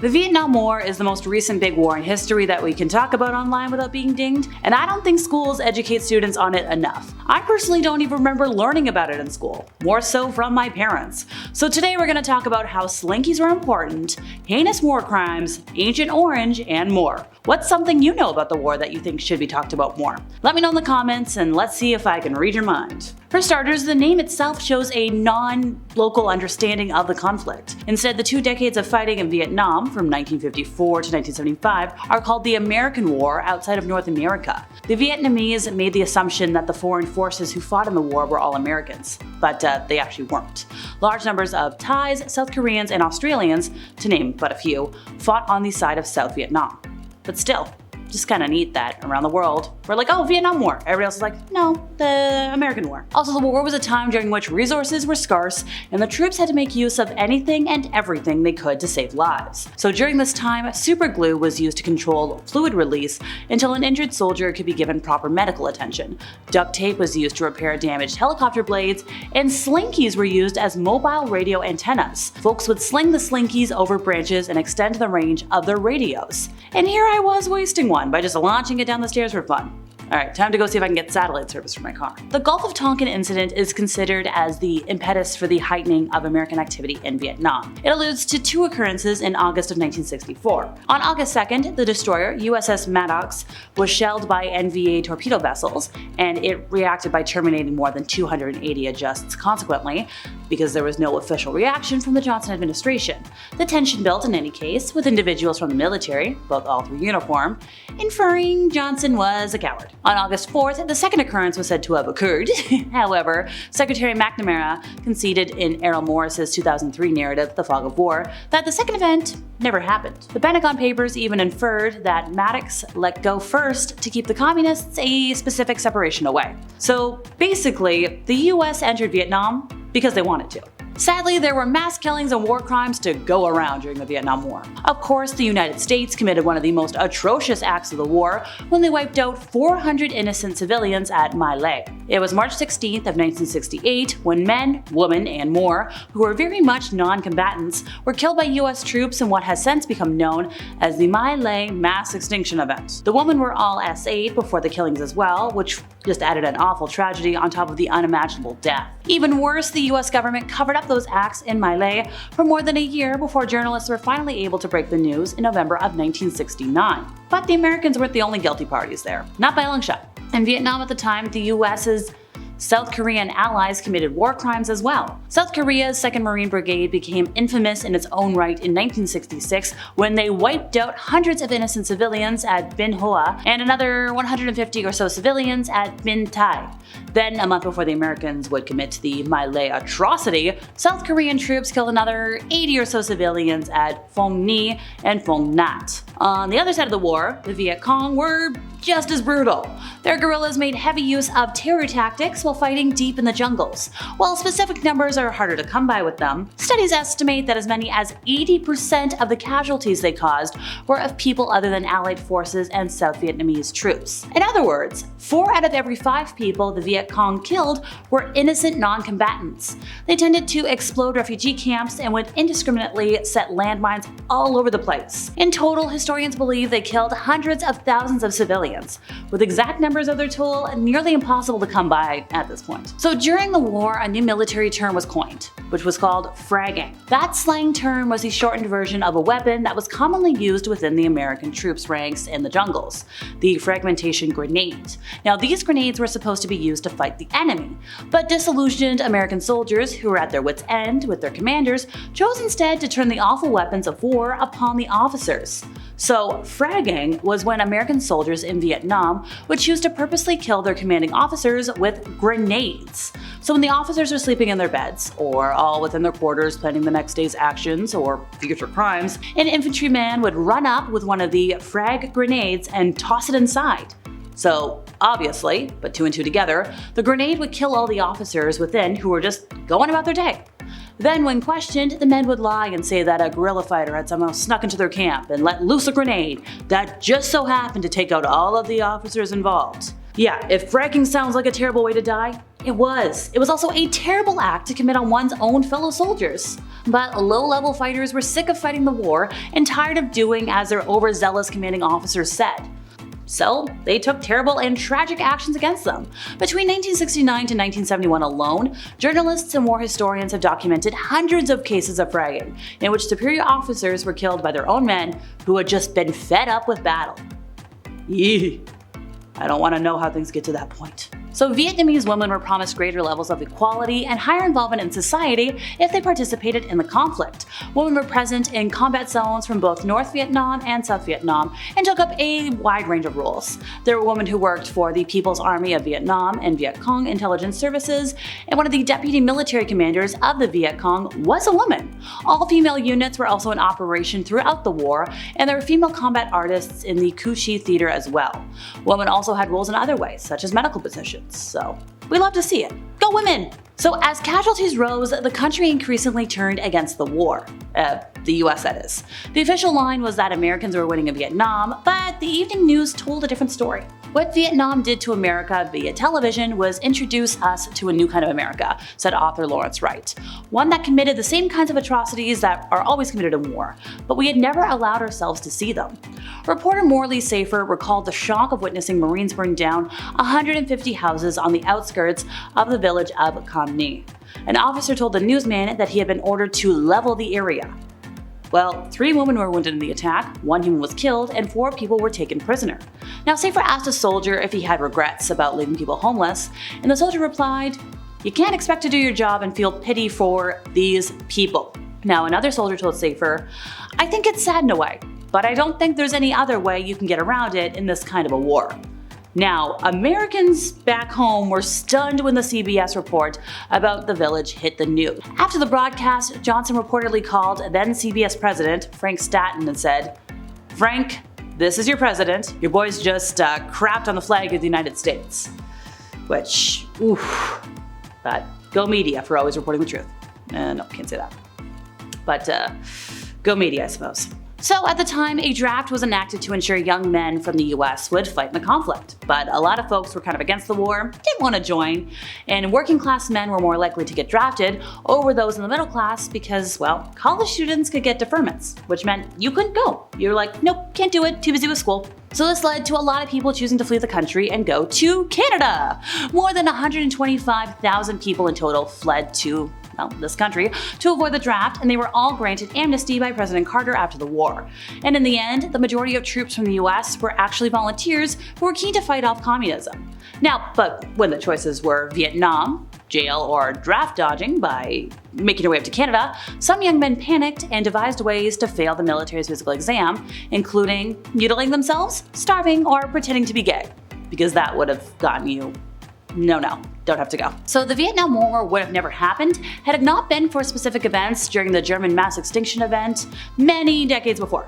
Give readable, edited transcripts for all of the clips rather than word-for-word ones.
The Vietnam War is the most recent big war in history that we can talk about online without being dinged, and I don't think schools educate students on it enough. I personally don't even remember learning about it in school, more so from my parents. So today we're going to talk about how slinkies were important, heinous war crimes, Agent Orange, and more. What's something you know about the war that you think should be talked about more? Let me know in the comments and let's see if I can read your mind. For starters, the name itself shows a non-local understanding of the conflict. Instead, the 2 decades of fighting in Vietnam, from 1954 to 1975, are called the American War outside of North America. The Vietnamese made the assumption that the foreign forces who fought in the war were all Americans, but they actually weren't. Large numbers of Thais, South Koreans, and Australians, to name but a few, fought on the side of South Vietnam. But still, just kinda neat that around the world, we're like, oh, Vietnam War. Everybody else is like, no, the American War. Also, the war was a time during which resources were scarce and the troops had to make use of anything and everything they could to save lives. So during this time, super glue was used to control fluid release until an injured soldier could be given proper medical attention. Duct tape was used to repair damaged helicopter blades, and slinkies were used as mobile radio antennas. Folks would sling the slinkies over branches and extend the range of their radios. And here I was wasting one by just launching it down the stairs for fun. Alright, time to go see if I can get satellite service for my car. The Gulf of Tonkin incident is considered as the impetus for the heightening of American activity in Vietnam. It alludes to 2 occurrences in August of 1964. On August 2nd, the destroyer USS Maddox was shelled by NVA torpedo vessels, and it reacted by terminating more than 280 adjusts consequently, because there was no official reaction from the Johnson administration. The tension built in any case, with individuals from the military, both all through uniform, inferring Johnson was a coward. On August 4th, the second occurrence was said to have occurred. However, Secretary McNamara conceded in Errol Morris's 2003 narrative, The Fog of War, that the second event never happened. The Pentagon Papers even inferred that Maddox let go first to keep the communists a specific separation away. So basically, the US entered Vietnam because they wanted to. Sadly, there were mass killings and war crimes to go around during the Vietnam War. Of course, the United States committed one of the most atrocious acts of the war when they wiped out 400 innocent civilians at My Lai. It was March 16th of 1968 when men, women, and more, who were very much non-combatants, were killed by US troops in what has since become known as the My Lai mass extinction event. The women were all S8 before the killings as well, which just added an awful tragedy on top of the unimaginable death. Even worse, the US government covered up those acts in My Lai for more than a year before journalists were finally able to break the news in November of 1969. But the Americans weren't the only guilty parties there, not by a long shot. In Vietnam at the time, the US's South Korean allies committed war crimes as well. South Korea's 2nd Marine Brigade became infamous in its own right in 1966 when they wiped out hundreds of innocent civilians at Bin Hoa and another 150 or so civilians at Bin Tai. Then, a month before the Americans would commit the My Lai atrocity, South Korean troops killed another 80 or so civilians at Phong Ni and Phong Nhat. On the other side of the war, the Viet Cong were just as brutal. Their guerrillas made heavy use of terror tactics while fighting deep in the jungles. While specific numbers are harder to come by with them, studies estimate that as many as 80% of the casualties they caused were of people other than Allied forces and South Vietnamese troops. In other words, 4 out of every 5 people the Viet Cong killed were innocent non-combatants. They tended to explode refugee camps and would indiscriminately set landmines all over the place. In total, historians believe they killed hundreds of thousands of civilians, with exact numbers of their toll nearly impossible to come by at this point. So during the war, a new military term was coined, which was called fragging. That slang term was the shortened version of a weapon that was commonly used within the American troops' ranks in the jungles, the fragmentation grenade. Now, these grenades were supposed to be used to fight the enemy, but disillusioned American soldiers who were at their wits' end with their commanders chose instead to turn the awful weapons of war upon the officers. So, fragging was when American soldiers in Vietnam would choose to purposely kill their commanding officers with grenades. So when the officers are sleeping in their beds, or all within their quarters planning the next day's actions or future crimes, an infantryman would run up with one of the frag grenades and toss it inside. So obviously, but 2 and 2 together, the grenade would kill all the officers within who were just going about their day. Then, when questioned, the men would lie and say that a guerrilla fighter had somehow snuck into their camp and let loose a grenade that just so happened to take out all of the officers involved. Yeah, if fragging sounds like a terrible way to die, It was. It was also a terrible act to commit on one's own fellow soldiers. But low-level fighters were sick of fighting the war and tired of doing as their overzealous commanding officers said. So they took terrible and tragic actions against them. Between 1969 to 1971 alone, journalists and war historians have documented hundreds of cases of fragging, in which superior officers were killed by their own men who had just been fed up with battle. Yee. I don't want to know how things get to that point. So Vietnamese women were promised greater levels of equality and higher involvement in society if they participated in the conflict. Women were present in combat zones from both North Vietnam and South Vietnam and took up a wide range of roles. There were women who worked for the People's Army of Vietnam and Viet Cong intelligence services, and one of the deputy military commanders of the Viet Cong was a woman. All female units were also in operation throughout the war, and there were female combat artists in the Cu Chi theater as well. Women also had roles in other ways, such as medical positions. So we love to see it. Go women! So as casualties rose, the country increasingly turned against the war. The US that is. The official line was that Americans were winning in Vietnam, but the evening news told a different story. What Vietnam did to America via television was introduce us to a new kind of America, said author Lawrence Wright. One that committed the same kinds of atrocities that are always committed in war, but we had never allowed ourselves to see them. Reporter Morley Safer recalled the shock of witnessing Marines burn down 150 houses on the outskirts of the village of Cam Ni. An officer told the newsman that he had been ordered to level the area. Well, 3 women were wounded in the attack, 1 human was killed, and 4 people were taken prisoner. Now, Safer asked a soldier if he had regrets about leaving people homeless, and the soldier replied, "You can't expect to do your job and feel pity for these people." Now, another soldier told Safer, "I think it's sad in a way, but I don't think there's any other way you can get around it in this kind of a war." Now, Americans back home were stunned when the CBS report about the village hit the news. After the broadcast, Johnson reportedly called then CBS president Frank Stanton and said, "Frank, this is your president. Your boys just crapped on the flag of the United States." Which, oof. But go media for always reporting the truth. No, can't say that. But go media, I suppose. So at the time, a draft was enacted to ensure young men from the US would fight in the conflict. But a lot of folks were kind of against the war, didn't want to join, and working class men were more likely to get drafted over those in the middle class because, well, college students could get deferments, which meant you couldn't go. You were like, nope, can't do it, too busy with school. So this led to a lot of people choosing to flee the country and go to Canada. More than 125,000 people in total fled to this country to avoid the draft, and they were all granted amnesty by President Carter after the war. And in the end, the majority of troops from the US were actually volunteers who were keen to fight off communism. Now, but when the choices were Vietnam, jail, or draft dodging by making their way up to Canada, some young men panicked and devised ways to fail the military's physical exam, including mutilating themselves, starving, or pretending to be gay, because that would have gotten you no, don't have to go. So the Vietnam War would have never happened had it not been for specific events during the German mass extinction event many decades before.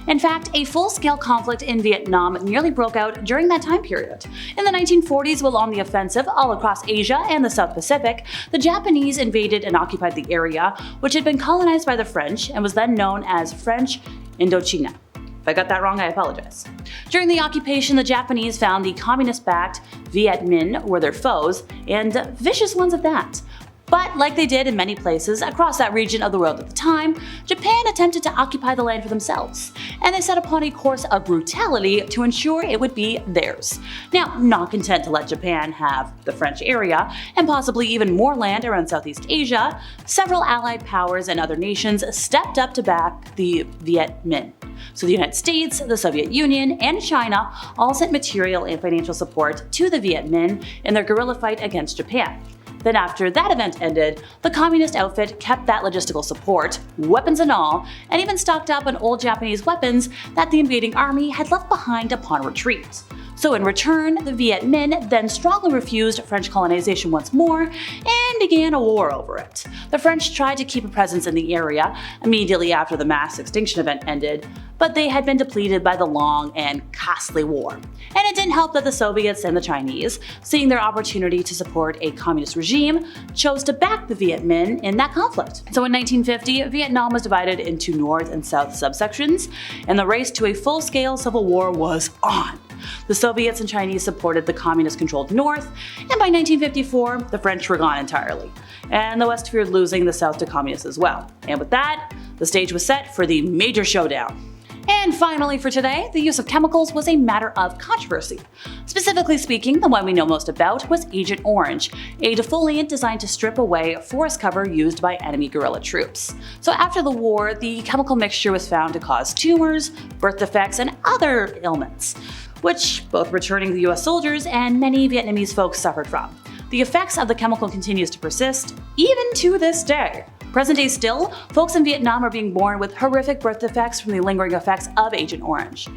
In fact, a full-scale conflict in Vietnam nearly broke out during that time period. In the 1940s, while on the offensive all across Asia and the South Pacific, the Japanese invaded and occupied the area, which had been colonized by the French and was then known as French Indochina. If I got that wrong, I apologize. During the occupation, the Japanese found the communist-backed Viet Minh were their foes, and vicious ones at that. But like they did in many places across that region of the world at the time, Japan attempted to occupy the land for themselves, and they set upon a course of brutality to ensure it would be theirs. Now, not content to let Japan have the French area, and possibly even more land around Southeast Asia, several allied powers and other nations stepped up to back the Viet Minh. So the United States, the Soviet Union, and China all sent material and financial support to the Viet Minh in their guerrilla fight against Japan. Then after that event ended, the communist outfit kept that logistical support, weapons and all, and even stocked up on old Japanese weapons that the invading army had left behind upon retreat. So in return, the Viet Minh then strongly refused French colonization once more and began a war over it. The French tried to keep a presence in the area immediately after the mass extinction event ended, but they had been depleted by the long and costly war. And it didn't help that the Soviets and the Chinese, seeing their opportunity to support a communist regime, chose to back the Viet Minh in that conflict. So in 1950, Vietnam was divided into North and South subsections, and the race to a full-scale civil war was on. The Soviets and Chinese supported the communist-controlled North, and by 1954, the French were gone entirely. And the West feared losing the South to communists as well. And with that, the stage was set for the major showdown. And finally for today, the use of chemicals was a matter of controversy. Specifically speaking, the one we know most about was Agent Orange, a defoliant designed to strip away forest cover used by enemy guerrilla troops. So after the war, the chemical mixture was found to cause tumors, birth defects, and other ailments, which both returning US soldiers and many Vietnamese folks suffered from. The effects of the chemical continues to persist, even to this day. Present day still, folks in Vietnam are being born with horrific birth defects from the lingering effects of Agent Orange.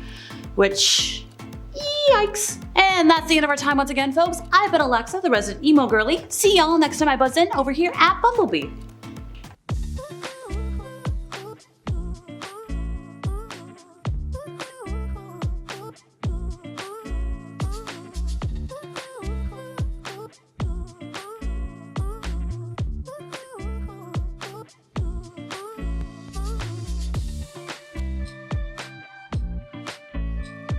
Which, yikes. And that's the end of our time once again, folks. I've been Alexa, the resident emo girly. See y'all next time I buzz in over here at Bumblebee.